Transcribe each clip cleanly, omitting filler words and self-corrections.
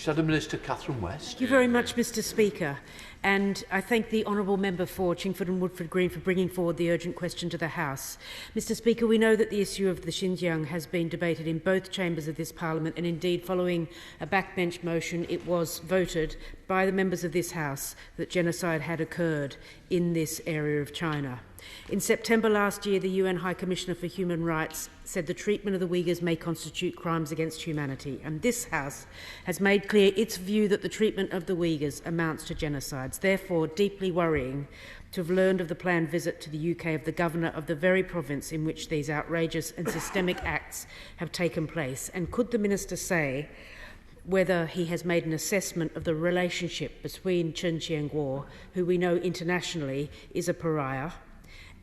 Shadow Minister Catherine West. Thank you very much, Mr Speaker. And I thank the honourable member for Chingford and Woodford Green for bringing forward the urgent question to the House. Mr Speaker, we know that the issue of the Xinjiang has been debated in both chambers of this Parliament, and indeed following a backbench motion it was voted by the members of this House that genocide had occurred in this area of China. In September last year, the UN High Commissioner for Human Rights said the treatment of the Uyghurs may constitute crimes against humanity, and this House has made clear its view that the treatment of the Uyghurs amounts to genocide. It's therefore deeply worrying to have learned of the planned visit to the UK of the Governor of the very province in which these outrageous and systemic acts have taken place. And could the Minister say whether he has made an assessment of the relationship between Chen Qianguo, who we know internationally is a pariah,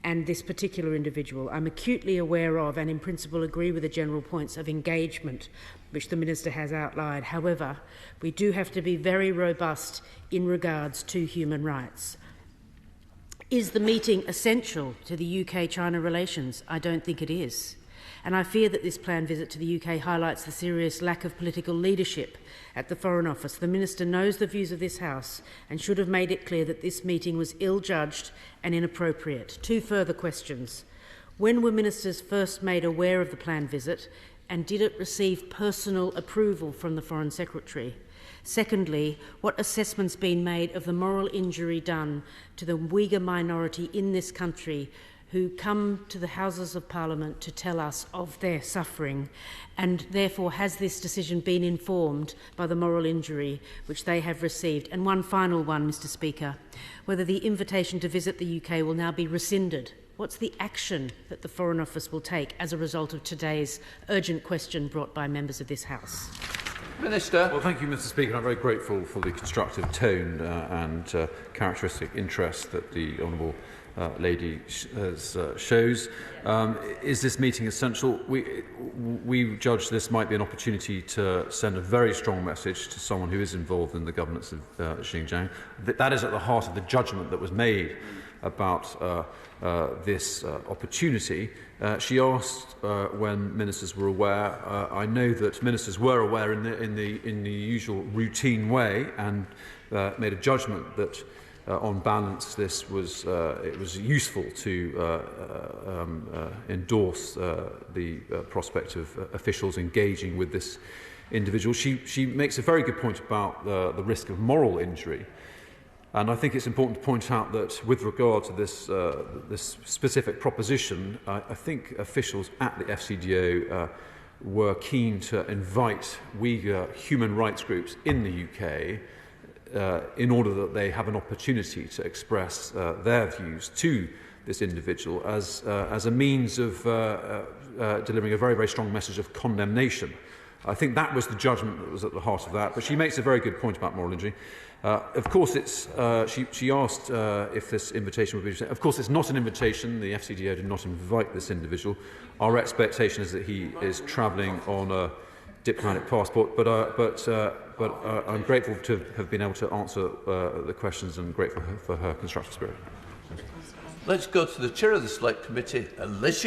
and this particular individual? I'm acutely aware of and in principle agree with the general points of engagement which the Minister has outlined. However, we do have to be very robust in regards to human rights. Is the meeting essential to the UK-China relations? I don't think it is. And I fear that this planned visit to the UK highlights the serious lack of political leadership at the Foreign Office. The Minister knows the views of this House and should have made it clear that this meeting was ill-judged and inappropriate. Two further questions. When were ministers first made aware of the planned visit, and did it receive personal approval from the Foreign Secretary? Secondly, what assessment's been made of the moral injury done to the Uyghur minority in this country who come to the Houses of Parliament to tell us of their suffering, and therefore has this decision been informed by the moral injury which they have received? And one final one, Mr Speaker, whether the invitation to visit the UK will now be rescinded. What's the action that the Foreign Office will take as a result of today's urgent question brought by members of this House? Minister. Well, thank you, Mr Speaker. I'm very grateful for the constructive tone and characteristic interest that the Honourable lady shows. Is this meeting essential? We judge this might be an opportunity to send a very strong message to someone who is involved in the governance of Xinjiang. That is at the heart of the judgment that was made about this opportunity. She asked when ministers were aware. I know that ministers were aware in the usual routine way, and made a judgment that on balance this was it was useful to endorse the prospect of officials engaging with this individual. She makes a very good point about the risk of moral injury. And I think it's important to point out that with regard to this specific proposition, I think officials at the FCDO were keen to invite Uyghur human rights groups in the UK in order that they have an opportunity to express their views to this individual as a means of delivering a very, very strong message of condemnation. I think that was the judgment that was at the heart of that. But she makes a very good point about moral injury. Of course, she asked if this invitation would be. Of course, it's not an invitation. The FCDO did not invite this individual. Our expectation is that he is travelling on a diplomatic passport. But I'm grateful to have been able to answer the questions, and grateful for her constructive spirit. Let's go to the chair of the Select Committee, Alicia.